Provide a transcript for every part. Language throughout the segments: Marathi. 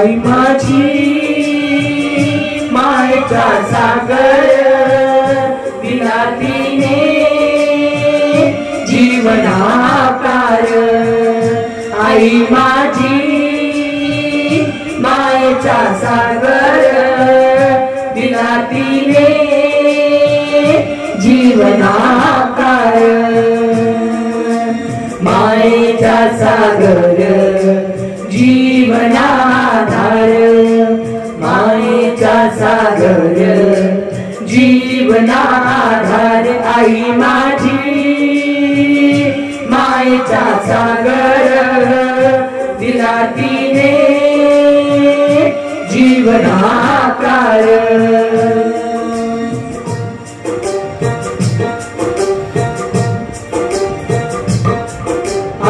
आई माझी मायेचा सागर दिला तिने जीवनाकार। आई माझी मायेचा सागर दिला तिने जीवनाकार। मायेचा सागर जीवनाधार, मायेचा सागर जीवनाधार। आई माझी मायेचा सागर दिला तिने जीवनाकार।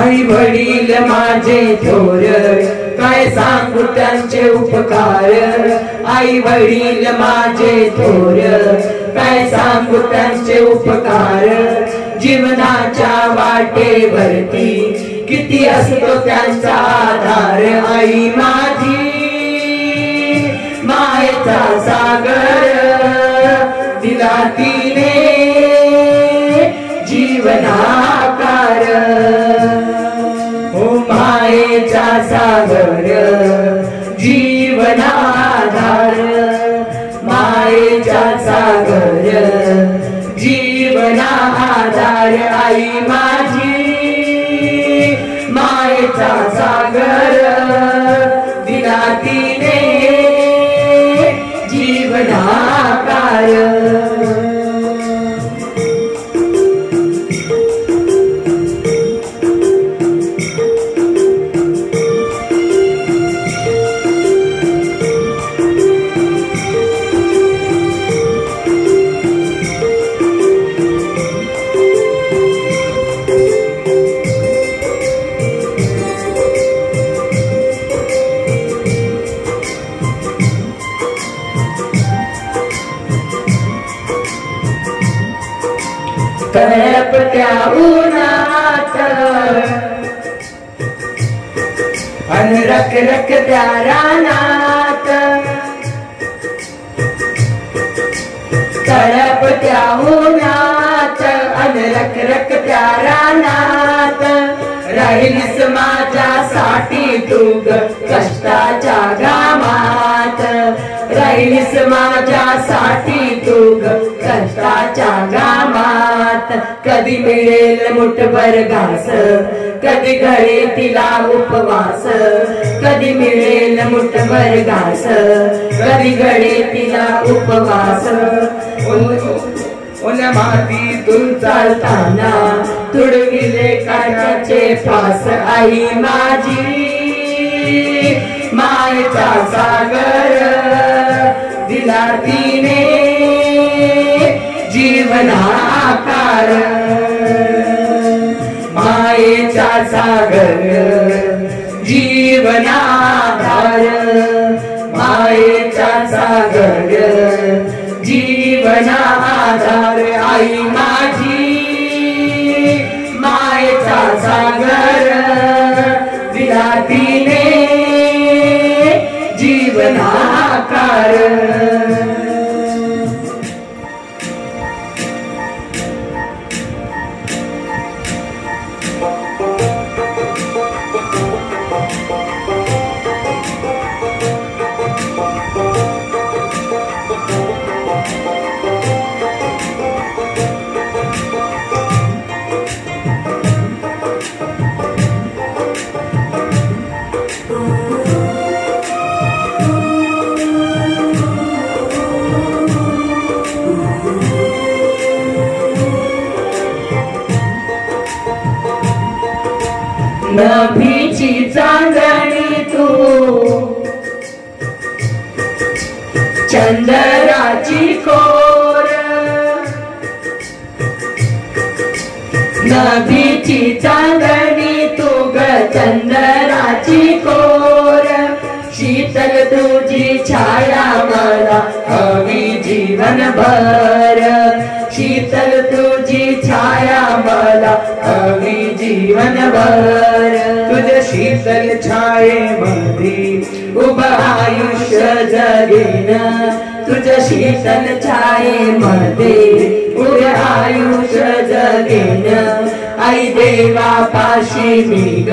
आई वडील माझे थोर काय सांगू त्यांचे उपकार। आई वडील माझे थोर काय सांगू त्यांचे उपकार। जीवनाच्या वाटेवरती किती असतो त्यांचा आधार। आई माझी मायेचा सागर दिला तिने जीवनाकार। मायेचा सागर जीवनाधार, मायेचा सागर जीवनाधार। आई माझी मायेचा सागर दिला तिने जीवनाकार। तळपत्या उन्हात अन रखरखत्या रानात, तळपत्या उन्हात अन रखरखत्या रानात। राहिलीस माझ्यासाठी तू ग कष्टाच्या घामात, राहिलीस माझ्यासाठी तू ग कष्टाच्या घामात। कधी मिळेल मुठभर घास, कधी घरी तिला उपवास। कधी मिळेल मुठभर घास, कधी घरी तिला उपवास। उन मातीतून चालताना तुडविले काट्याचे फास। आई माझी मायेचा सागर दिला तिने जीवनाकार। मायेचा सागर जीवनाधार, मायेचा सागर जीवनाधार। आई माझी मायेचा सागर दिला तिने जीवनाकार। नभीची चांदणी तू चंद्राची कोर, नभीची चांदणी तू ग चंद्राची कोर। शीतल तुझी छाया मला हवी जीवनभर, शीतल तुझी छाया मला हवी जीवनभर। तुझे शीतल छायेमध्ये उभं आयुष्य जगेन, तुझ्या शीतल छायेमध्ये उभं आयुष्य जगेन. आई देवापाशी मी ग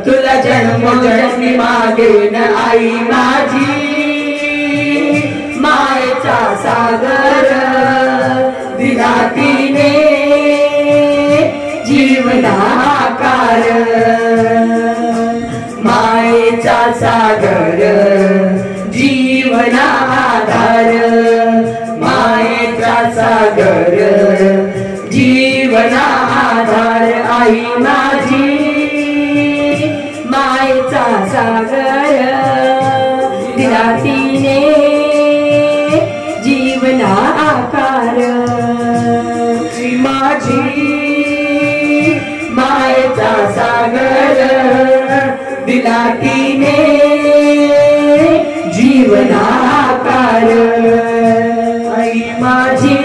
तुला जन्मोजन्मी मागेन. आई माझी मायेचा सागर दिला तिने जीवनाकार. मायेचा सागर जीवनाधार, मायेचा सागर जीवनाधार. आई माझी मायेचा सागर दिला तिने जीवनाकार. माझी मायेचा सागर दिला तिने जीवनाकार. आई माझी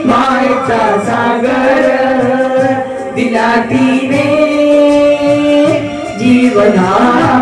मायेचा सागर दिला तिने जीवनाकार.